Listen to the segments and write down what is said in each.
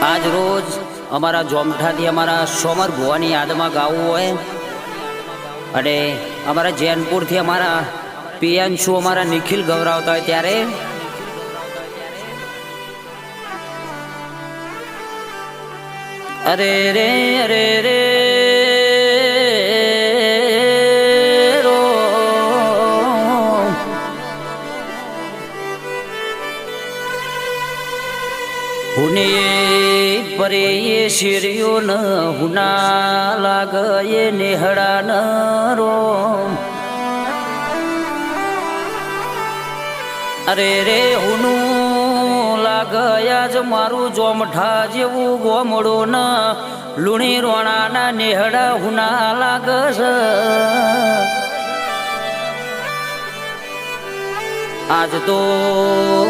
આજ રોજ અમારા જોમઠાથી અમારા સોમર ભુવાની યાદમાં ગાવું હોય અને અમારા જૈનપુરથી અમારા પિયાંશુ અમારા નિખિલ ગવરાવતા હોય ત્યારે અરે રે અરે રે રો હુને પરે એ શિર્યો ન હુના લાગ એ નેહડા ન રો અરે રે હુનું લાગયા જ મારું જોમઠા જેવું ગોમડો ન લુણી રોણાના નેહડા હુના લાગસ આજ તો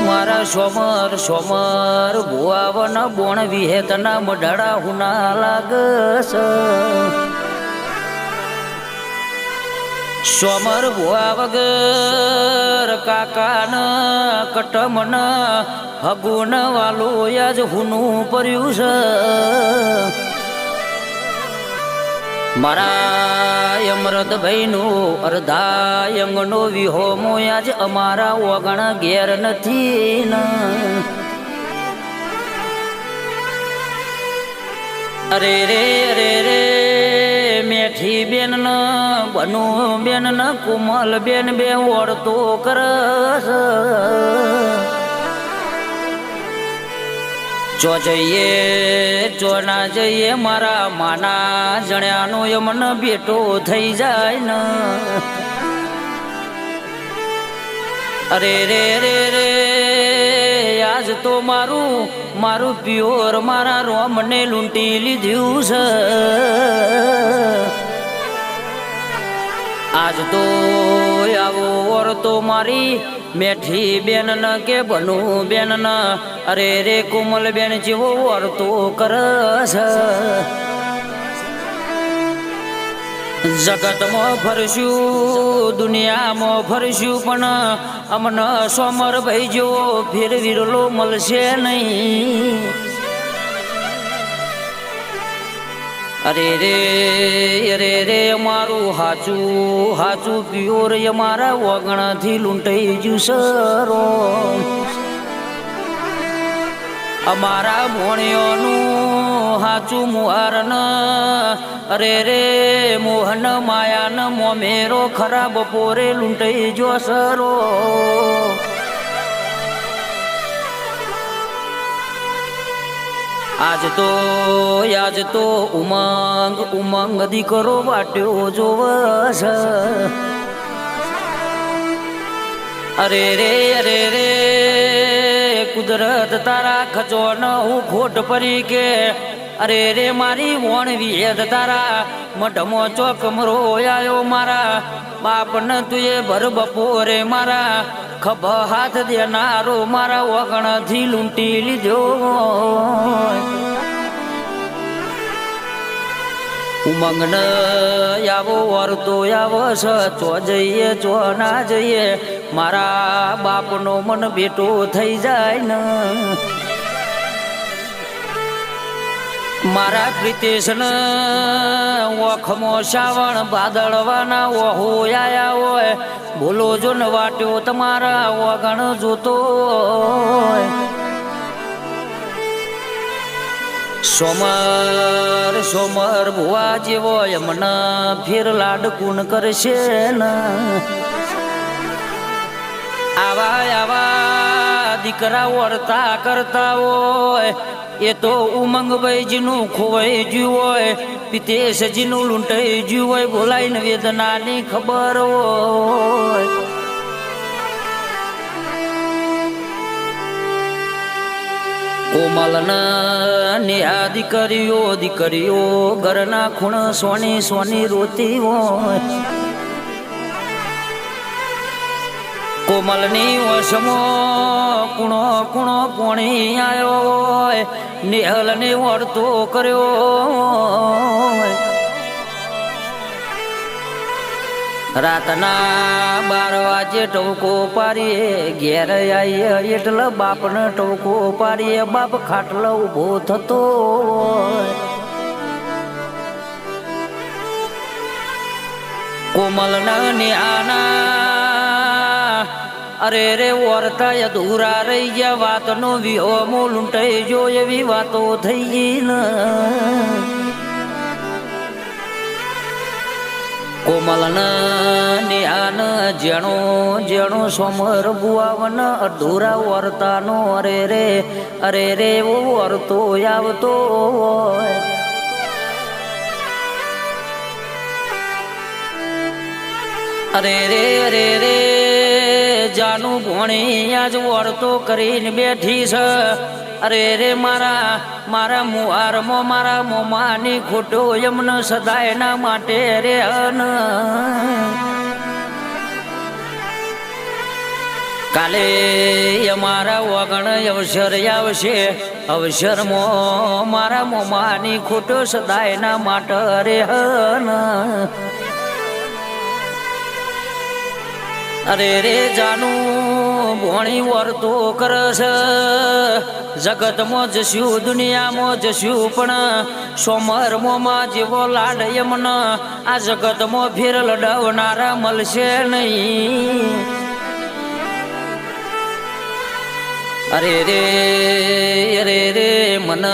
મારા સોમર સોમર ભુવાવન બોણ વિહેતના મઢડા હુના લાગસ સોમર ભુવા વગર કાકાન કટમન હગુન વાલો યાજ હુનું પડ્યું છે મારા અમરતભાઈનું અર્ધા અંગનો વિહોમો આજ અમારા ઓગણ ઘેર નથી ન અરે રે અરે રે મેઠી બેન ન બનુ બેન ન કોમલ બેન બે ઓળતો કરસ ચો જઈએ ચો ના જઈએ મારા માના જણ્યાનો યમન બેટો થઈ જાય ને અરે રે રે રે આજ તો મારું પ્યોર મારા રોમને લૂંટી લીધું છે આજ તો આવો ઓર તો મારી મેઠી બેન ન કે બનુ બેન ન અરે રે કોમલ બેન જેવો વર્તો કરસ જગતમાં ફરશું દુનિયામાં ફરશું પણ અમન સોમર ભાઈ જેવો ફેર વિરલો મળશે નહીં અરે રે અમારું હાચું હાચું પ્યોર અમારા વગણથી લૂંટાઈ ગયું સરો અમારા ભોણિયોનું હાચું મુહારન અરે રે મોહન માયાન મોમેરો ખરાબ પોરે લૂંટાઈ જો સરો આજ તો ઉમંગ દીકરો વાટ્યો જોવસ અરે રે કુદરત તારા ખચો ન હું ખોટ પરી કે અરે રે મારી વણ વિહેદ તારા મઢમો ચોક મરો આયો મારા બાપ ન તુએ ભર બપોરે મારા ખભ હાથ દેનારો મારા વગણથી લૂંટી લીધો ઉમંગ ન આવો વર્તો આવો ચો જઈએ ચો ના જઈએ મારા બાપનો મન બેટો થઈ જાય ને મારા પ્રિતેશ ન ઓખમો શ્રાવણ બાદળવાના ઓહો આયા હોય બોલો જો ન વાટ્યો તમારા વગણ જોતો સોમર ભુવા જેવો એમને ફેર લાડકુન કરશે ને આવા દીકરા વળતા કરતા હોય એ તો ઉમંગભાઈજીનું ખોવાઈ ગયું હોય પિતેશજીનું લૂંટાઈ ગયું હોય બોલાઈને વેદનાની ખબર હોય કોમલના નેહા દીકરીઓ ઘરના ખૂણ સોની રોતી હોય કોમલની વશમો કુણો પોણી આવ્યો હોય નેહલને વળતો કર્યો રાતના 12 વાગે ટવકો પાડીએ ઘેર આવીએ એટલે બાપને ટવકો પાડીએ બાપ ખાટલો ઊભો થતો કોમલના ન્યાના અરે રે વર્તા અધૂરા રહી ગયા વાતનો વિહોમો લૂંટાઈ જો એવી વાતો થઈ ગઈ ને કોમલના ન્યાન જેણો જેણો સોમર બુઆવન અધૂરા વર્તાનો અરે રે એવો વર્તો આવતો હોય અરે રે જાનું ભોણી આજ વર્તો કરીને બેઠી છે અરે રે મારા મુહારમાં મારા મોમાની ખોટો એમને સદાયના માટે રે કાલે અમારા વગણ અવસર આવશે અવસરમાં મારા મોમાની ખોટો સદાયના માટે રે અરે રે જાનું ભોણી વર્તો કરશ જગતમાં જશું દુનિયામાં જશું પણ સોમર મોમાં જેવો લાડ એમન આ જગતમાં ફેર લડાવનારા મળશે નહીં અરે રે મન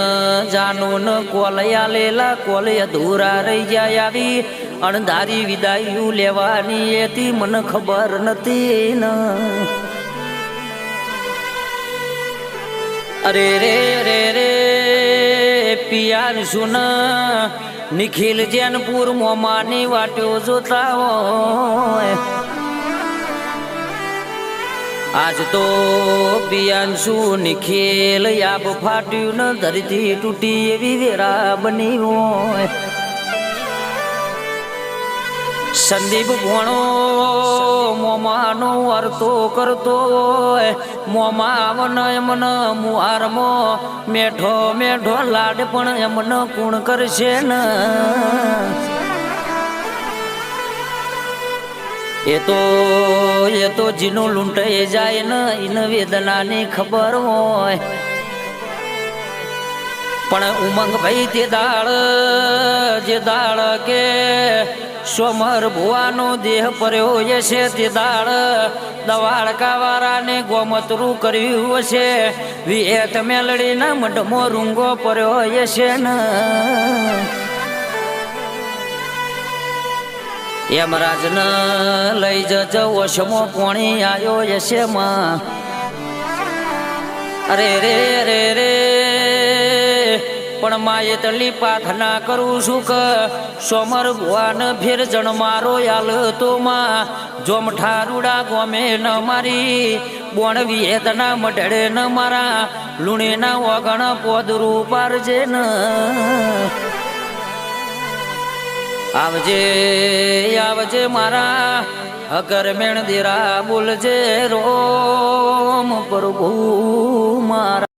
જાનું ન કોલયા લેલા કોલય અધૂરા રહી જાય આવી અણધારી વિદાયું લેવાની એથી મને ખબર નથી ન અરે રે પિયાર સુન નિખિલ જૈનપુર મોમાની વાટ્યો જોતા હોય આજ તો પિયાંશુ નિખિલ યાબ ફાટ્યું ન ધરતી તૂટી એવી વેરા બની હોય સંદીપ ભોણો મોમાનો વર્તો કરતો મોમાં એમન મુહારમો મેઠો મેઠો લાડ પણ એમન કુણ કરશે ને એ તો જીનું લૂંટાઈ જાય ને એને વેદનાની ખબર હોય પણ ઉમંગ ભાઈ તે દાળ કે સોમર ભુવાનો દેહ પર્યો હશે તે દાળ દવાડકા વાળાને ગોમતરું કર્યું હશે વિહેત મેલડીના મઢમો રૂંગો પર્યો હશે ને યમરાજ ન લઈ જજો વશમો પોણી આવ્યો હશે માં અરે રે પણ માએ તલી પ્રાર્થના કરું છું કે સોમર ભુવાન ફેર જણ મારો યાલ તો માં જોમઠારુડા ગોમે ન મારી બોણ વિહેતના મઢડે ન મારા લુણીના વગણ પોદરું પારજે ન આવજે મારા અગર મેણ દેરા બોલજે રોમ પ્રભુ મારા